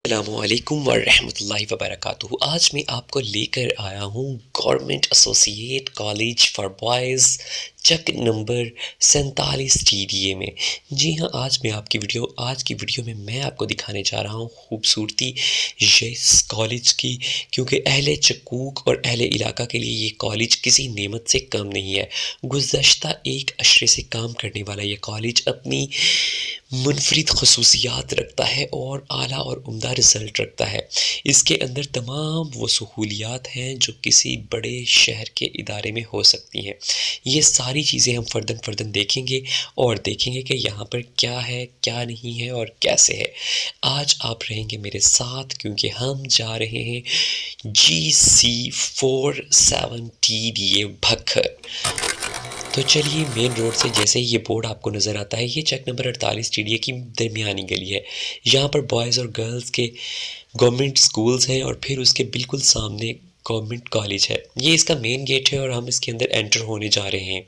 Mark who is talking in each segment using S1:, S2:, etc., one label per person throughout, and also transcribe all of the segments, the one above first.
S1: अस्सलामुअलैकुम वरहमतुल्लाहि वबरकातुहू। आज मैं आपको लेकर आया हूँ government associate college for boys Chak number 47 TDA में। जी हाँ, आज की वीडियो में मैं आपको दिखाने जा रहा हूँ खूबसूरती इस कॉलेज की, क्योंकि अहले चकूक और अहले इलाका के लिए ये कॉलेज किसी नेमत से कम नहीं है। गुज़श्ता एक अशरे से काम करने वाला ये कॉलेज अपनी मुनफरिद खसूसियात रखता है और आला और उम्दा रिज़ल्ट रखता है। इसके अंदर तमाम वो सहूलियात हैं जो किसी बड़े शहर के इदारे में हो सकती हैं। ये सारी चीज़ें हम फ़र्दन देखेंगे और देखेंगे कि यहाँ पर क्या है, क्या नहीं है और कैसे है। आज आप रहेंगे मेरे साथ, क्योंकि हम जा रहे हैं GC47TDA भक्खर। तो चलिए, मेन रोड से जैसे ही ये बोर्ड आपको नज़र आता है, ये चक नंबर 48 टीडीए की दरमियानी गली है। यहाँ पर बॉयज़ और गर्ल्स के गवर्नमेंट स्कूल्स हैं और फिर उसके बिल्कुल सामने गवर्नमेंट कॉलेज है। ये इसका मेन गेट है और हम इसके अंदर एंटर होने जा रहे हैं।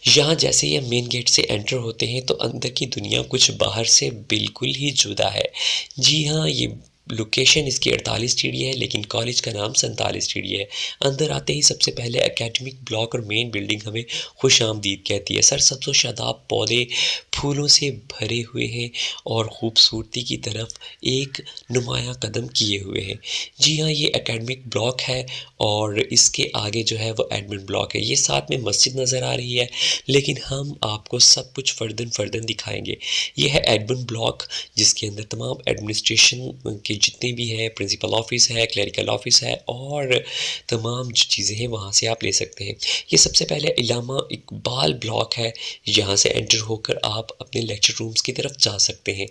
S1: यहाँ जैसे ही हम मेन गेट से एंटर होते हैं तो अंदर की दुनिया कुछ बाहर से बिल्कुल ही जुदा है। जी हाँ, ये लोकेशन इसकी 48 टीडीए है, लेकिन कॉलेज का नाम 47 टीडीए है। अंदर आते ही सबसे पहले एकेडमिक ब्लॉक और मेन बिल्डिंग हमें खुशामदीद कहती है। सरसब्ज़ व शादाब पौधे फूलों से भरे हुए हैं और ख़ूबसूरती की तरफ एक नुमायाँ कदम किए हुए हैं। जी हाँ, ये एकेडमिक ब्लॉक है और इसके आगे जो है वो एडमिन ब्लॉक है। ये साथ में मस्जिद नज़र आ रही है, लेकिन हम आपको सब कुछ फ़र्दन दिखाएंगे। ये है एडमिन ब्लॉक, जिसके अंदर तमाम एडमिनिस्ट्रेशन के जितने भी हैं, प्रिंसिपल ऑफिस है, क्लरिकल ऑफिस है और तमाम जो चीज़ें हैं वहाँ से आप ले सकते हैं। ये सबसे पहले इलामा इकबाल ब्लॉक है। यहाँ से एंटर होकर आप अपने लेक्चर रूम्स की तरफ जा सकते हैं।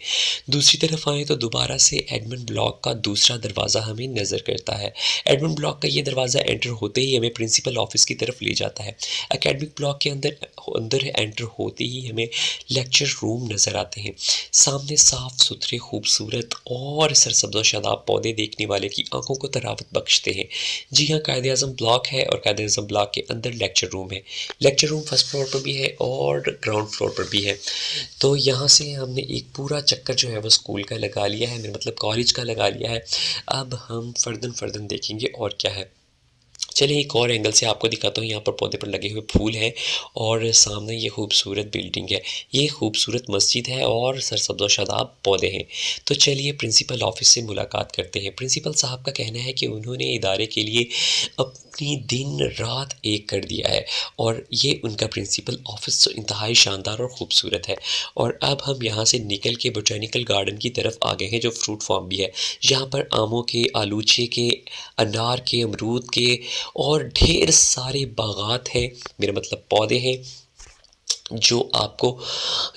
S1: दूसरी तरफ आएँ तो दोबारा से एडमिन ब्लॉक का दूसरा दरवाज़ा हमें नज़र करता है। एडमिन ब्लॉक का ये दरवाज़ा एंटर होते ही हमें प्रिंसिपल ऑफिस की तरफ ले जाता है। एकेडमिक ब्लॉक के अंदर एंटर होते ही हमें लेक्चर रूम नज़र आते हैं। सामने साफ़ सुथरे खूबसूरत और सरसब्ज़ व शादाब पौधे देखने वाले की आंखों को तरावत बख्शते हैं। जी हाँ, कायद-ए-आज़म ब्लॉक है और कायद-ए-आज़म ब्लॉक के अंदर लेक्चर रूम है। लेक्चर रूम फर्स्ट फ्लोर पर भी है और ग्राउंड फ्लोर पर भी है। तो यहाँ से हमने एक पूरा चक्कर जो है वो स्कूल का लगा लिया है, मेरा मतलब कॉलेज का लगा लिया है। अब हम फ़र्दन देखेंगे और क्या है। चलिए, एक और एंगल से आपको दिखाता हूँ। यहाँ पर पौधे पर लगे हुए फूल हैं और सामने ये खूबसूरत बिल्डिंग है। ये खूबसूरत मस्जिद है और सरसब्ज़ व शादाब पौधे हैं। तो चलिए, प्रिंसिपल ऑफिस से मुलाकात करते हैं। प्रिंसिपल साहब का कहना है कि उन्होंने इदारे के लिए अपनी दिन रात एक कर दिया है और ये उनका प्रिंसिपल ऑफिस तो इंतहाई शानदार और ख़ूबसूरत है। और अब हम यहाँ से निकल के बोटैनिकल गार्डन की तरफ आ गए हैं, जो फ्रूट फार्म भी है। यहाँ पर आमों के, आलूचे के, अनार के, अमरूद के और ढेर सारे बागात हैं, मेरा मतलब पौधे हैं, जो आपको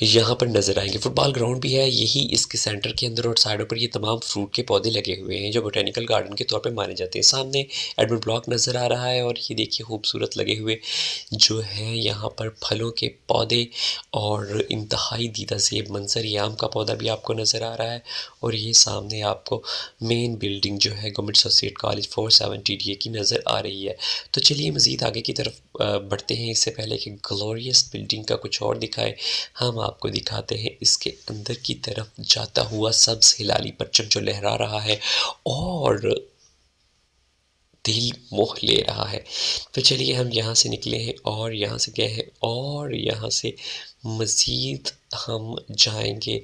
S1: यहाँ पर नज़र आएंगे। फुटबॉल ग्राउंड भी है यही इसके सेंटर के अंदर और साइडों पर ये तमाम फ्रूट के पौधे लगे हुए हैं, जो बोटैनिकल गार्डन के तौर पे माने जाते हैं। सामने एडमिन ब्लॉक नज़र आ रहा है और ये देखिए खूबसूरत लगे हुए जो है यहाँ पर फलों के पौधे और इंतहाई दीदा ज़ेब मंज़र, ये आम का पौधा भी आपको नज़र आ रहा है। और ये सामने आपको मेन बिल्डिंग जो है गवर्नमेंट एसोसिएट कॉलेज 47 टीडीए की नज़र आ रही है। तो चलिए, मज़ीद आगे की तरफ बढ़ते हैं। इससे पहले कि ग्लोरियस बिल्डिंग का कुछ और दिखाएं, हम आपको दिखाते हैं इसके अंदर की तरफ जाता हुआ सब्ज़ हिलाली परचम जो लहरा रहा है और दिल मोह ले रहा है। तो चलिए, हम यहाँ से निकले हैं और यहाँ से गए हैं और यहाँ से मज़ीद हम जाएंगे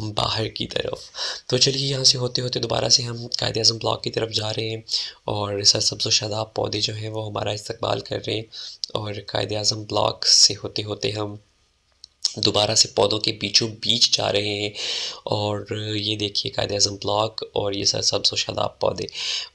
S1: बाहर की तरफ। तो चलिए, यहाँ से होते होते दोबारा से हम कायद-ए-आज़म ब्लॉक की तरफ जा रहे हैं और सरसब्ज़ व शादाब पौधे जो हैं वो हमारा इस्तकबाल कर रहे हैं। और कायद-ए-आज़म ब्लॉक से होते होते हम दोबारा से पौधों के बीचों बीच जा रहे हैं और ये देखिए कायद-ए-आज़म ब्लॉक और ये सरसब्ज़ व शादाब पौधे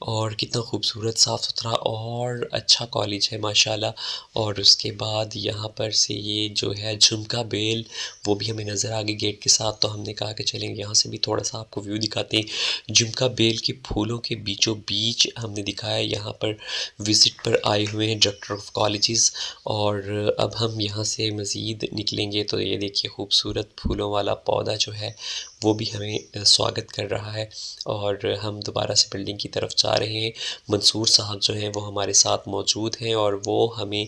S1: और कितना खूबसूरत साफ़ सुथरा और अच्छा कॉलेज है माशाल्लाह। और उसके बाद यहाँ पर से ये जो है झुमका बेल, वो भी हमें नज़र आ गई गेट के साथ। तो हमने कहा कि चलेंगे यहाँ से भी थोड़ा सा आपको व्यू दिखाते हैं। झुमका बेल के फूलों के बीचों बीच हमने दिखाया, यहाँ पर विज़िट पर आए हुए हैं डायरेक्टर ऑफ कॉलेजेस। और अब हम यहाँ से मज़ीद निकलेंगे तो ये देखिए खूबसूरत फूलों वाला पौधा जो है वो भी हमें स्वागत कर रहा है। और हम दोबारा से बिल्डिंग की तरफ जा रहे हैं। मंसूर साहब जो हैं वो हमारे साथ मौजूद हैं और वो हमें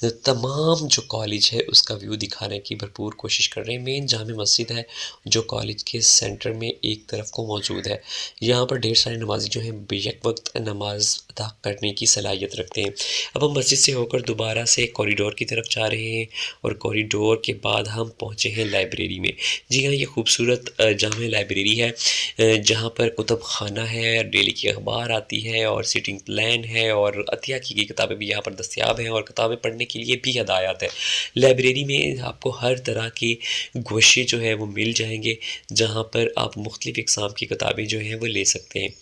S1: तमाम जो कॉलेज है उसका व्यू दिखाने की भरपूर कोशिश कर रहे हैं। मेन जामे मस्जिद है जो कॉलेज के सेंटर में एक तरफ को मौजूद है। यहाँ पर ढेर सारे नमाजी जो हैं बेशक वक्त नमाज अदा करने की सलाहियत रखते हैं। अब हम मस्जिद से होकर दोबारा से कॉरिडोर की तरफ जा रहे हैं और कॉरिडोर के बाद हम पहुँचे हैं लाइब्रेरी में। जी हाँ, ये खूबसूरत जामे लाइब्रेरी है जहाँ पर कुतुब खाना है, डेली की अखबार आती है और सिटिंग प्लान है और अतिया की किताबें भी यहाँ पर दस्तयाब हैं और किताबें पढ़ने के लिए भी हदायत है। लाइब्रेरी में आपको हर तरह के गोशे जो है वो मिल जाएंगे जहाँ पर आप मुख्तलिफ़ इक़साम की किताबें जो हैं वो ले सकते हैं।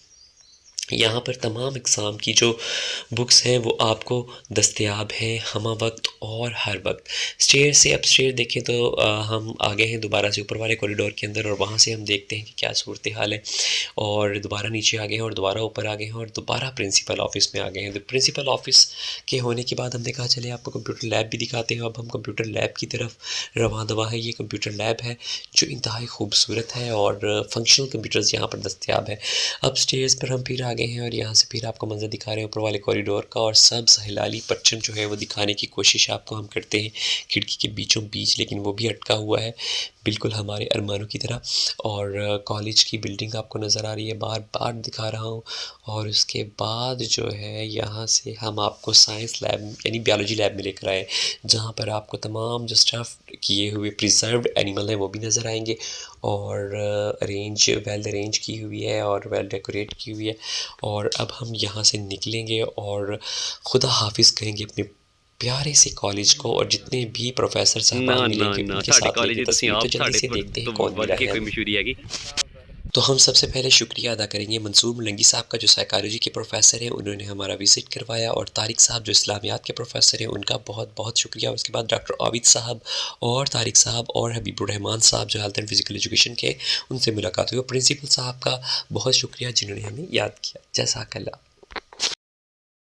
S1: यहाँ पर तमाम इक़साम की जो बुक्स हैं वो आपको दस्तयाब हैं हमा वक्त और हर वक्त। स्टेयर से अपस्टेयर देखें तो हम आ गए हैं दोबारा से ऊपर वाले कॉरिडोर के अंदर और वहाँ से हम देखते हैं कि क्या सूरत हाल है और दोबारा नीचे आ गए हैं और दोबारा ऊपर आ गए हैं और दोबारा प्रिंसिपल ऑफिस में आ गए हैं। तो प्रिंसिपल ऑफिस के होने के बाद हमने कहा चले आपको कंप्यूटर लैब भी दिखाते हैं। अब हम कंप्यूटर लैब की तरफ रवां दवा है। ये कंप्यूटर लैब है जो इंतहाई खूबसूरत है और फंक्शनल कंप्यूटर्स यहाँ पर दस्तयाब है। अब स्टेयर्स पर हम फिर आ गए हैं और यहाँ से फिर आपको मंजर दिखा रहे हैं ऊपर वाले कॉरिडोर का और सब्ज़ हिलाली परचम जो है वो दिखाने की कोशिश आपको हम करते हैं खिड़की के बीचों बीच, लेकिन वो भी अटका हुआ है बिल्कुल हमारे अरमानों की तरह। और कॉलेज की बिल्डिंग आपको नज़र आ रही है, बार-बार दिखा रहा हूँ। और उसके बाद जो है यहाँ से हम आपको साइंस लैब यानी बायोलॉजी लैब में लेकर आए जहाँ पर आपको तमाम जो स्टफ़ किए हुए प्रिजर्व्ड एनिमल हैं वो भी नज़र आएंगे और वेल अरेंज की हुई है और वेल डेकोरेट की हुई है। और अब हम यहाँ से निकलेंगे और खुदा हाफिज़ कहेंगे अपने प्यारे से कॉलेज को और जितने भी प्रोफेसर
S2: ना
S1: साहबान
S2: ना
S1: मिलेंगे
S2: ना
S1: उनके
S2: साडे
S1: साथ
S2: कॉलेज
S1: लेंगे
S2: च तुसीं
S1: तस्वीर। तो
S2: आप
S1: जल्दी
S2: साडे
S1: से देखते हैं
S2: तो
S1: कौन
S2: वध
S1: मिला
S2: के
S1: है
S2: कोई
S1: हमें।
S2: मशहूरी हैगी।
S1: तो हम सबसे पहले शुक्रिया अदा करेंगे मंसूर मुलंगी साहब का जो साइकोलॉजी के प्रोफेसर हैं, उन्होंने हमारा विज़िट करवाया। और तारिक साहब जो इस्लामियात के प्रोफेसर हैं उनका बहुत बहुत शुक्रिया। उसके बाद डॉक्टर आबिद साहब और तारिक साहब और हबीबुर रहमान साहब जो हेल्थ एंड फिज़िकल एजुकेशन के, उनसे मुलाकात हुई। और प्रिंसिपल साहब का बहुत शुक्रिया जिन्होंने हमें याद किया। जज़ाकल्लाह।